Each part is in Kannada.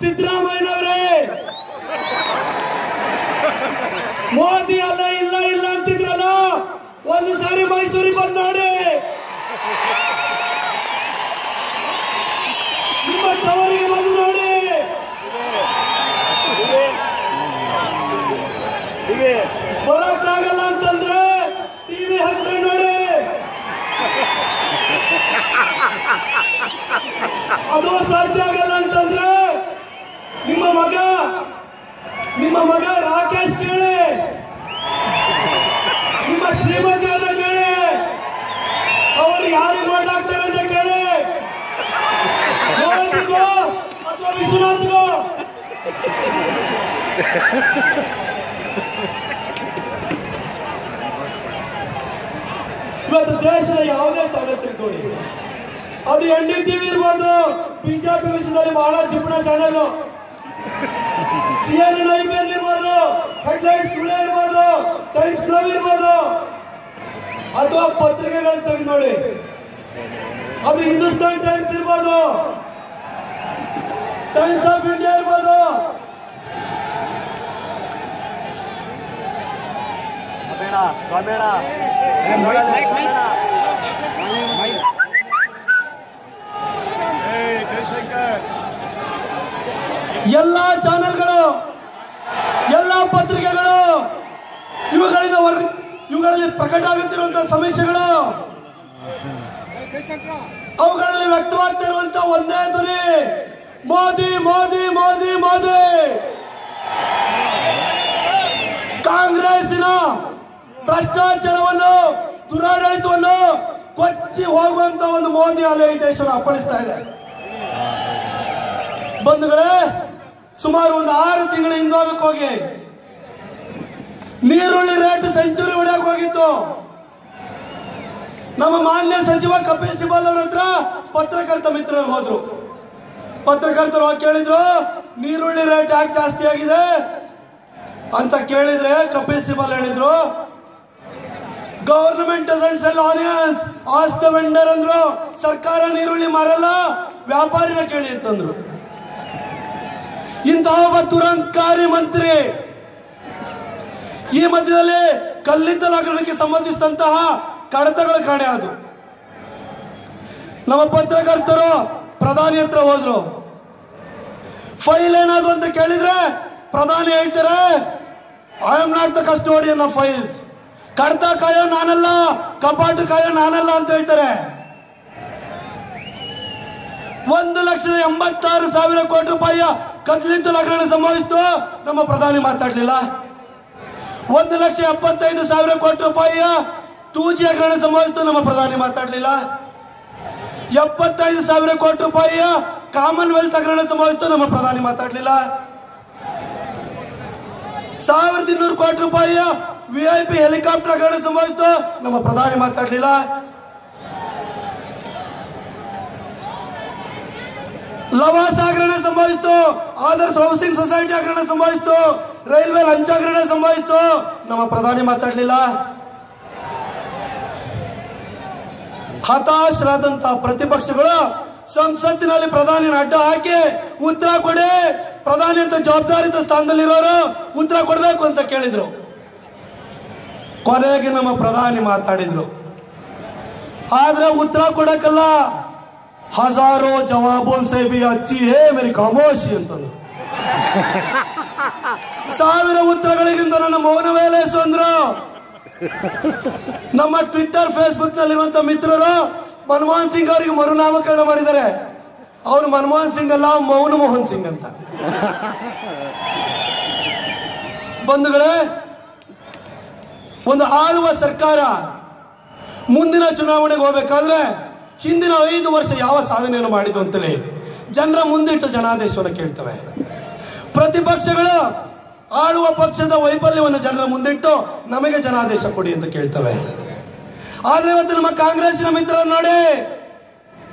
ಸಿದ್ದರಾಮಯ್ಯನವರೇ, ಮೋದಿ ಅಲ್ಲ ಇಲ್ಲ ಇಲ್ಲ ಅಂತಿದ್ರಲ್ಲ, ಒಂದು ಸಾರಿ ಮೈಸೂರಿಗೆ ಬಂದು ನೋಡಿ. ನಿಮ್ಮ ತವರಿಗೆ ಬಂದು ನೋಡಿ. ಬರೋಕ್ಕಾಗಲ್ಲ ಅಂತಂದ್ರೆ ಟಿವಿ ಹಚ್ಕೊಂಡು ನೋಡಿ. ಅದು ಸಾಧ್ಯ ಆಗಲ್ಲ ಅಂತಂದ್ರೆ ನಿಮ್ಮ ಮಗ ರಾಕೇಶ್ ಕೇಳಿ, ನಿಮ್ಮ ಶ್ರೀಮತಿ ಅಂತ ಕೇಳಿ, ಅವರು ಯಾರಿಗೆ ಮಾಡಲಾಗ್ತಾರೆ ಅಂತ ಕೇಳಿ. ಮೋದಿಗೋ ಅಥವಾ ವಿಶ್ವನಾಥ್ಗೋ. ಇವತ್ತು ದೇಶದ ಯಾವುದೇ ಚಾನೆಲ್ ತಿಳ್ಕೊಳ್ಳಿ, ಅದು NDTV ಇರ್ಬೋದು, ಬಿಜೆಪಿ ವಿಷಯದಲ್ಲಿ ಬಹಳ ಜಿಪಣ ಚಾನೆಲ್, CNN IBN ಇರ್ಬೋದು, ಹೆಡ್ಲೈನ್ಸ್ ಟುಡೇ ಇರ್ಬೋದು, ಟೈಮ್ಸ್ ನೌ ಇರ್ಬೋದು, ಅಥವಾ ಪತ್ರಿಕೆಗಳನ್ನು ತೆಗೆದು ನೋಡಿ, ಅದು ಹಿಂದೂಸ್ತಾನ್ ಟೈಮ್ಸ್ ಇರ್ಬೋದು, ಟೈಮ್ಸ್ ಆಫ್ ಇಂಡಿಯಾ ಇರ್ಬೋದು. ಎಲ್ಲ ಚಾನೆಲ್ಗಳು, ಎಲ್ಲ ಪತ್ರಿಕೆಗಳು, ಇವುಗಳಲ್ಲಿ ಪ್ರಕಟ ಆಗುತ್ತಿರುವಂತಹ ಸಮೀಕ್ಷೆಗಳು, ಅವುಗಳಲ್ಲಿ ವ್ಯಕ್ತವಾಗ್ತಾ ಇರುವಂತಹ ಒಂದೇ ಧ್ವನಿ, ಮೋದಿ ಮೋದಿ ಮೋದಿ ಮೋದಿ. ಕಾಂಗ್ರೆಸ್ಸಿನ ಭ್ರಷ್ಟಾಚಾರವನ್ನು, ದುರಾಡಳಿತವನ್ನು ಕೊಚ್ಚಿ ಹೋಗುವಂತ ಒಂದು ಮೋದಿ ಅಲೆ ಈ ದೇಶವನ್ನು ಅಪ್ಪಳಿಸ್ತಾ ಇದೆ. ಬಂಧುಗಳೇ, ಸುಮಾರು ಒಂದು 6 ತಿಂಗಳ ಹಿಂದೋಗಕ್ಕೆ ಹೋಗಿ ನೀರುಳ್ಳಿ ರೇಟ್ ಸೆಂಚುರಿ ಹೊಡೆಯಕ್ಕೆ ಹೋಗಿತ್ತು. ನಮ್ಮ ಮಾನ್ಯ ಸಚಿವ ಕಪಿಲ್ ಸಿಬಲ್ ಅವರ ಹತ್ರ ಪತ್ರಕರ್ತ ಮಿತ್ರರು ಹೋದ್ರು. ಪತ್ರಕರ್ತರು ಹೋಗಿ ಕೇಳಿದ್ರು, ನೀರುಳ್ಳಿ ರೇಟ್ ಯಾಕೆ ಜಾಸ್ತಿ ಆಗಿದೆ ಅಂತ ಕೇಳಿದ್ರೆ ಕಪಿಲ್ ಸಿಬಲ್ ಹೇಳಿದ್ರು, government doesn't cell onions, ask the vendor ಅಂದ್ರು. ಸರ್ಕಾರ ನೀರುಳ್ಳಿ ಮಾರಲ್ಲ, ವ್ಯಾಪಾರಿನ ಕೇಳಿ ಅಂತಂದ್ರು. ಇಂತಹ ಒಬ್ಬ ದುರಂಕಾರಿ ಮಂತ್ರಿ ಈ ಮಧ್ಯದಲ್ಲಿ ಕಲ್ಲಿದ್ದಲು ಹಗರಣಕ್ಕೆ ಸಂಬಂಧಿಸಿದಂತಹ ಕಡತಗಳು ಕಾಣೆ ಆದವು. ನಮ್ಮ ಪತ್ರಕರ್ತರು ಪ್ರಧಾನಿ ಹತ್ರ ಹೋದ್ರು. ಫೈಲ್ ಏನಾದ್ರು ಅಂತ ಕೇಳಿದ್ರೆ ಪ್ರಧಾನಿ ಹೇಳ್ತಾರೆ, I am not the custodian of files. ಕಡತ ಕಾಯೋ ನಾನಲ್ಲ, ಕಪಾಟು ಕಾಯೋ ನಾನಲ್ಲ ಅಂತ ಹೇಳ್ತಾರೆ. 1,86,000 ಕೋಟಿ ರೂಪಾಯಿಯ ಕಲ್ಲಿದ್ದಲು ಹಗರಣ ಸಂಭವಿಸಿತು, ನಮ್ಮ ಪ್ರಧಾನಿ ಮಾತಾಡಲಿಲ್ಲ. 1,75,000 ಕೋಟಿ ರೂಪಾಯಿಯ 2G ಹಗರಣ ಸಂಭವಿಸಿತು, ನಮ್ಮ ಪ್ರಧಾನಿ ಮಾತಾಡಲಿಲ್ಲ. 75,000 ಕೋಟಿ ರೂಪಾಯಿಯ ಕಾಮನ್ವೆಲ್ತ್ ಹಗರಣ ಸಂಭವಿಸಿತು, ನಮ್ಮ ಪ್ರಧಾನಿ ಮಾತಾಡಲಿಲ್ಲ. 1,200 ಕೋಟಿ ರೂಪಾಯಿಯ VIP ಹೆಲಿಕಾಪ್ಟರ್ ಹಗರಣ ಸಂಭವಿಸಿತು, ನಮ್ಮ ಪ್ರಧಾನಿ ಮಾತಾಡಲಿಲ್ಲ. ಲವಾಸ ಹಗರಣ ಸಂಭವಿಸಿತು, ಆದರ್ಶ್ ಹೌಸಿಂಗ್ ಸೊಸೈಟಿ ಹಗರಣ ಸಂಭವಿಸಿತು, ರೈಲ್ವೆ ಲಂಚ ಹಗರಣ ಸಂಭವಿಸಿತು, ನಮ್ಮ ಪ್ರಧಾನಿ ಮಾತಾಡಲಿಲ್ಲ. ಹತಾಶರಾದಂತಹ ಪ್ರತಿಪಕ್ಷಗಳು ಸಂಸತ್ತಿನಲ್ಲಿ ಪ್ರಧಾನಿನ ಅಡ್ಡ ಹಾಕಿ ಉತ್ತರ ಕೊಡಿ, ಪ್ರಧಾನಿ ಅಂತ ಜವಾಬ್ದಾರಿತ ಸ್ಥಾನದಲ್ಲಿರೋರು ಉತ್ತರ ಕೊಡಬೇಕು ಅಂತ ಕೇಳಿದ್ರು. ಕೊನೆಗೆ ನಮ್ಮ ಪ್ರಧಾನಿ ಮಾತಾಡಿದ್ರು. ಆದ್ರೆ ಉತ್ತರ ಕೊಡಕ್ಕಲ್ಲ, ಹಜಾರೋ ಜವಾಬೋನ್ ಸೇ ಭಿ ಅಚ್ಚಿ ಹೇ ಮೇರಿ ಖಾಮೋಶಿ ಅಂತಂದ್ರು. 1000 ಉತ್ತರಗಳಿಗಿಂತ ನನ್ನ ಮೌನವೇ ಲೇಸು ಅಂದ್ರು. ನಮ್ಮ ಟ್ವಿಟ್ಟರ್ ಫೇಸ್ಬುಕ್ ನಲ್ಲಿರುವಂತಹ ಮಿತ್ರರು ಮನಮೋಹನ್ ಸಿಂಗ್ ಅವರಿಗೆ ಮರುನಾಮಕರಣ ಮಾಡಿದ್ದಾರೆ. ಅವರು ಮನಮೋಹನ್ ಸಿಂಗ್ ಅಲ್ಲ, ಮೌನ ಮೋಹನ್ ಸಿಂಗ್ ಅಂತ. ಬಂಧುಗಳೇ, ಒಂದು ಆಳುವ ಸರ್ಕಾರ ಮುಂದಿನ ಚುನಾವಣೆಗೆ ಹೋಗಬೇಕಾದ್ರೆ ಹಿಂದಿನ 5 ವರ್ಷ ಯಾವ ಸಾಧನೆಯನ್ನು ಮಾಡಿದ್ದು ಅಂತಲೇ ಜನರ ಮುಂದಿಟ್ಟು ಜನಾದೇಶವನ್ನು ಕೇಳ್ತವೆ. ಪ್ರತಿಪಕ್ಷಗಳು ಆಳುವ ಪಕ್ಷದ ವೈಫಲ್ಯವನ್ನು ಜನರ ಮುಂದಿಟ್ಟು ನಮಗೆ ಜನಾದೇಶ ಕೊಡಿ ಅಂತ ಕೇಳ್ತವೆ. ಆದ್ರೆ ಇವತ್ತು ನಮ್ಮ ಕಾಂಗ್ರೆಸ್ಸಿನ ಮಿತ್ರರನ್ನು ನೋಡಿ,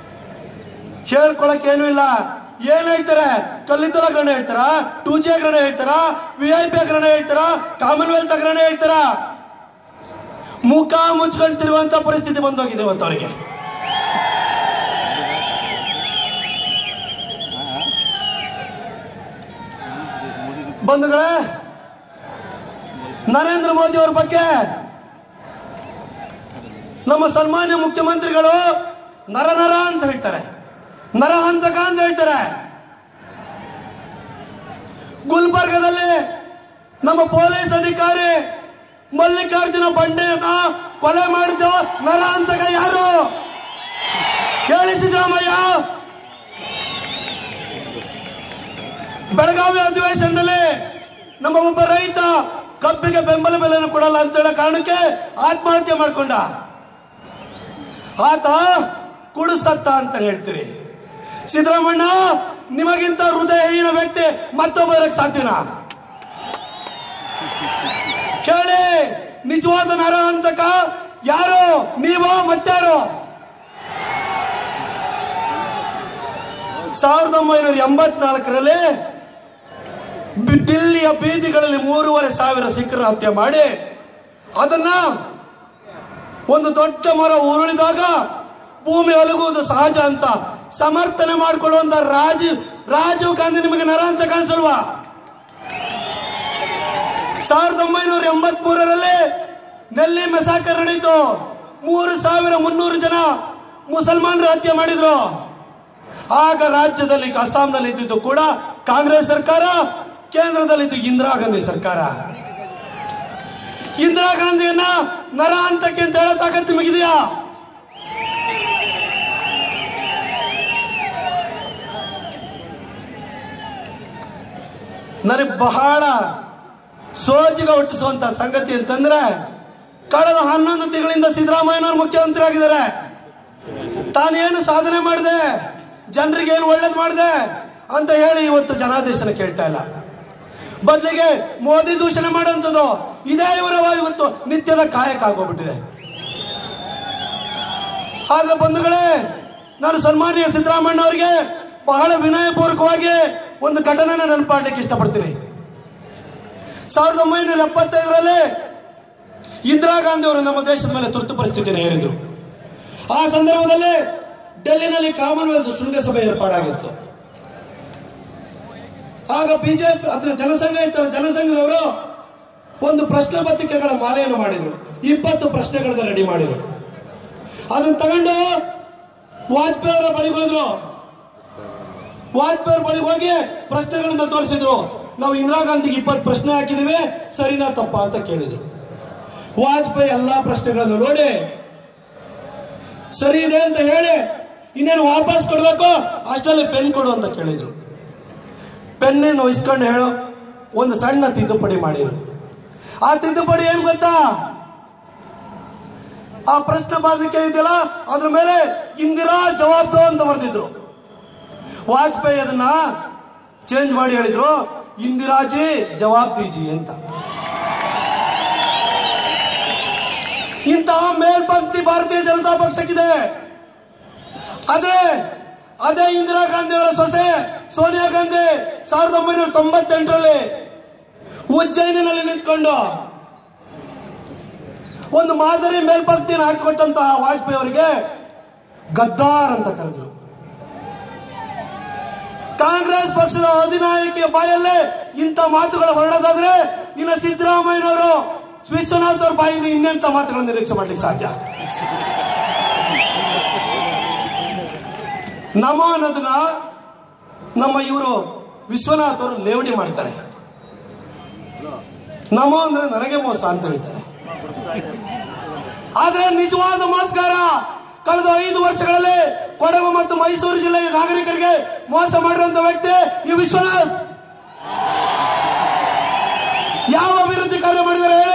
ಹೇಳ್ಕೊಳಕ್ ಏನೂ ಇಲ್ಲ. ಏನ್ ಹೇಳ್ತಾರೆ? ಕಲ್ಲಿದ್ದಲು ಹಗರಣ ಹೇಳ್ತಾರ, 2G ಹಗರಣ ಹೇಳ್ತಾರ, VIP ಹಗರಣ ಹೇಳ್ತಾರ, ಕಾಮನ್ವೆಲ್ತ್ ಹಗರಣ ಹೇಳ್ತಾರ. ಮುಖ ಮುಚ್ಕೊಳ್ತಿರುವಂತ ಪರಿಸ್ಥಿತಿ ಬಂದೋಗಿದೆ ಇವತ್ತು ಅವರಿಗೆ. ಬಂಧುಗಳೇ, ನರೇಂದ್ರ ಮೋದಿ ಅವರ ಬಗ್ಗೆ ನಮ್ಮ ಸನ್ಮಾನ್ಯ ಮುಖ್ಯಮಂತ್ರಿಗಳು ನರ ಅಂತ ಹೇಳ್ತಾರೆ, ನರಹಂತಕ ಅಂತ ಹೇಳ್ತಾರೆ. ಗುಲ್ಬರ್ಗದಲ್ಲಿ ನಮ್ಮ ಪೊಲೀಸ್ ಅಧಿಕಾರಿ ಮಲ್ಲಿಕಾರ್ಜುನ ಬಂಡೆಯನ್ನ ಕೊಲೆ ಮಾಡಿದ್ದು ನರಹಂತಕ ಯಾರು ಹೇಳಿ ಸಿದ್ದರಾಮಯ್ಯ. ಬೆಳಗಾವಿ ಅಧಿವೇಶನದಲ್ಲಿ ನಮ್ಮ ಒಬ್ಬ ರೈತ ಕಬ್ಬಿಗೆ ಬೆಂಬಲ ಬೆಲೆಯನ್ನು ಕೊಡಲ್ಲ ಅಂತ ಹೇಳೋ ಕಾರಣಕ್ಕೆ ಆತ್ಮಹತ್ಯೆ ಮಾಡಿಕೊಂಡ. ಆತ ಕುಡುಸತ್ತ ಅಂತ ಹೇಳ್ತೀರಿ. ಸಿದ್ದರಾಮಣ್ಣ, ನಿಮಗಿಂತ ಹೃದಯಹೀನ ವ್ಯಕ್ತಿ ಮತ್ತೊಬ್ಬರಕ್ಕೆ ಸಾಧ್ಯನಾ ಹೇಳಿ? ನಿಜವಾದ ನರಹಂತಕ ಯಾರು, ನೀವೋ ಮತ್ತಾರು? 1984ರಲ್ಲಿ ದಿಲ್ಲಿಯ ಬೀದಿಗಳಲ್ಲಿ 3,500 ಸಿಖ್ಖರ ಹತ್ಯೆ ಮಾಡಿ ಅದನ್ನ ಒಂದು ದೊಡ್ಡ ಮರ ಉರುಳಿದಾಗ ಭೂಮಿ ಒಲಗುವುದು ಸಹಜ ಅಂತ ಸಮರ್ಥನೆ ಮಾಡಿಕೊಳ್ಳುವಂತ ರಾಜೀವ್ ಗಾಂಧಿ ನಿಮಗೆ ನರಹಂತಕ ಅನ್ಸಲ್ವಾ? 1983ರಲ್ಲಿ ನೆಲ್ಲಿ ಮೆಸಾಕರ್ ನಡೆಯಿತು. 3,300 ಜನ ಮುಸಲ್ಮಾನರು ಹತ್ಯೆ ಮಾಡಿದ್ರು. ಆಗ ರಾಜ್ಯದಲ್ಲಿ ಅಸ್ಸಾಂನಲ್ಲಿ ಇದ್ದಿದ್ದು ಕೂಡ ಕಾಂಗ್ರೆಸ್ ಸರ್ಕಾರ, ಕೇಂದ್ರದಲ್ಲಿದ್ದು ಇಂದಿರಾ ಗಾಂಧಿ ಸರ್ಕಾರ. ಇಂದಿರಾ ಗಾಂಧಿಯನ್ನ ನರಹಂತಕ್ಕೆ ಅಂತ ಹೇಳೋ ತಾಕತ್ತು ನಿಮಗಿದೆಯಾ? ನನಗೆ ಬಹಳ ಸೋಜಿಗ ಹುಟ್ಟಿಸುವಂತ ಸಂಗತಿ ಅಂತಂದ್ರೆ, ಕಳೆದ 11 ತಿಂಗಳಿಂದ ಸಿದ್ದರಾಮಯ್ಯನವರು ಮುಖ್ಯಮಂತ್ರಿ ಆಗಿದ್ದಾರೆ. ತಾನೇನು ಸಾಧನೆ ಮಾಡಿದೆ, ಜನರಿಗೆ ಏನು ಒಳ್ಳೇದು ಮಾಡಿದೆ ಅಂತ ಹೇಳಿ ಇವತ್ತು ಜನಾದೇಶನ ಕೇಳ್ತಾ ಇಲ್ಲ. ಬದಲಿಗೆ ಮೋದಿ ದೂಷಣೆ ಮಾಡುವಂಥದ್ದು ಇದೇ ಇವರ ಇವತ್ತು ನಿತ್ಯದ ಕಾಯಕ ಆಗೋಗ್ಬಿಟ್ಟಿದೆ. ಆದ್ರೆ ಬಂಧುಗಳೇ, ನಾನು ಸನ್ಮಾನ್ಯ ಸಿದ್ದರಾಮಣ್ಣ ಅವರಿಗೆ ಬಹಳ ವಿನಯಪೂರ್ವಕವಾಗಿ ಒಂದು ಘಟನೆನ ನೆನಪಾಡ್ಲಿಕ್ಕೆ ಇಷ್ಟಪಡ್ತೀನಿ. 1975ರಲ್ಲಿ ಇಂದಿರಾ ಗಾಂಧಿ ಅವರು ನಮ್ಮ ದೇಶದ ಮೇಲೆ ತುರ್ತು ಪರಿಸ್ಥಿತಿಯನ್ನು ಹೇರಿದ್ರು. ಆ ಸಂದರ್ಭದಲ್ಲಿ ಡೆಲ್ಲಿನಲ್ಲಿ ಕಾಮನ್ವೆಲ್ತ್ ಶೃಂಗಸಭೆ ಏರ್ಪಾಡಾಗಿತ್ತು. ಆಗ ಬಿಜೆಪಿ ಅದರ ಜನಸಂಘ ಇತ್ತಲ್ಲ, ಜನಸಂಘದವರು ಒಂದು ಪ್ರಶ್ನೆ ಪತ್ರಿಕೆಗಳ ಮಾಲೆಯನ್ನು ಮಾಡಿದ್ರು. 20 ಪ್ರಶ್ನೆಗಳನ್ನ ರೆಡಿ ಮಾಡಿದ್ರು. ಅದನ್ನು ತಗೊಂಡು ವಾಜಪೇಯಿ ಅವರ ಬಳಿಗೆ ಹೋದ್ರು. ವಾಜಪೇಯಿ ಬಳಿಗೆ ಹೋಗಿ ಪ್ರಶ್ನೆಗಳನ್ನ ತೋರಿಸಿದ್ರು. ನಾವು ಇಂದಿರಾ ಗಾಂಧಿಗೆ 20 ಪ್ರಶ್ನೆ ಹಾಕಿದೀವಿ, ಸರಿನಾ ತಪ್ಪಾ ಅಂತ ಕೇಳಿದ್ರು. ವಾಜಪೇಯಿ ಎಲ್ಲಾ ಪ್ರಶ್ನೆಗಳನ್ನು ನೋಡಿ ಸರಿ ಇದೆ ಅಂತ ಹೇಳಿ ಇನ್ನೇನು ವಾಪಸ್ ಕೊಡ್ಬೇಕು, ಅಷ್ಟರಲ್ಲಿ ಪೆನ್ ಕೊಡು ಅಂತ ಕೇಳಿದ್ರು. ಪೆನ್ನೇನು ಇಸ್ಕೊಂಡು ಹೇಳು ಒಂದು ಸಣ್ಣ ತಿದ್ದುಪಡಿ ಮಾಡಿದ್ರು. ಆ ತಿದ್ದುಪಡಿ ಏನ್ ಗೊತ್ತಾ? ಆ ಪ್ರಶ್ನೆ ಪತ್ರಿಕೆ ಇದೆಯಲ್ಲ ಅದ್ರ ಮೇಲೆ ಇಂದಿರಾ ಜವಾಬ್ದು ಅಂತ ಬರೆದಿದ್ರು. ವಾಜಪೇಯಿ ಅದನ್ನ ಚೇಂಜ್ ಮಾಡಿ ಹೇಳಿದ್ರು, ಇಂದಿರಾಜಿ ಜವಾಬ್ ದೀಜಿ ಅಂತ. ಇಂತಹ ಮೇಲ್ಪಂಕ್ತಿ ಭಾರತೀಯ ಜನತಾ ಪಕ್ಷಕ್ಕಿದೆ. ಆದ್ರೆ ಅದೇ ಇಂದಿರಾ ಗಾಂಧಿ ಅವರ ಸೊಸೆ ಸೋನಿಯಾ ಗಾಂಧಿ 1998ರಲ್ಲಿ ಉಜ್ಜಯಿನಿನಲ್ಲಿ ನಿಂತ್ಕೊಂಡು ಒಂದು ಮಾದರಿ ಮೇಲ್ಪಂಕ್ತಿನ ಹಾಕಿಕೊಟ್ಟಂತಹ ವಾಜಪೇಯಿ ಅವರಿಗೆ ಗದ್ದಾರ್ ಅಂತ ಕರೆದ್ರು. ಕಾಂಗ್ರೆಸ್ ಪಕ್ಷದ ಅಧಿನಾಯಕಿಯ ಬಾಯಲ್ಲೇ ಇಂಥ ಮಾತುಗಳು ಹೊರಡೋದಾದ್ರೆ ಇನ್ನು ಸಿದ್ದರಾಮಯ್ಯನವರು ವಿಶ್ವನಾಥ್ ಅವ್ರ ಬಾಯಿಂದ ಇನ್ನೆಂಥ ಮಾತುಗಳನ್ನು ನಿರೀಕ್ಷೆ ಮಾಡ್ಲಿಕ್ಕೆ ಸಾಧ್ಯ? ನಮೋ ಅನ್ನೋದನ್ನ ನಮ್ಮ ಇವರು ವಿಶ್ವನಾಥ್ ಅವರು ಲೇವಡಿ ಮಾಡ್ತಾರೆ. ನಮೋ ಅಂದ್ರೆ ನನಗೆ ಮೋಸ ಅಂತ ಹೇಳ್ತಾರೆ. ಆದ್ರೆ ನಿಜವಾದ ಮೋಸಗಾರ ಕಳೆದ 5 ವರ್ಷಗಳಲ್ಲಿ ಕೊಡಗು ಮತ್ತು ಮೈಸೂರು ಜಿಲ್ಲೆಯ ನಾಗರಿಕರಿಗೆ ಮೋಸ ಮಾಡಿರುವಂತ ವ್ಯಕ್ತಿ ಈ ವಿಶ್ವನಾಥ್. ಯಾವ ಅಭಿವೃದ್ಧಿ ಕಾರ್ಯ ಮಾಡಿದ್ದಾರೆ ಹೇಳಿ?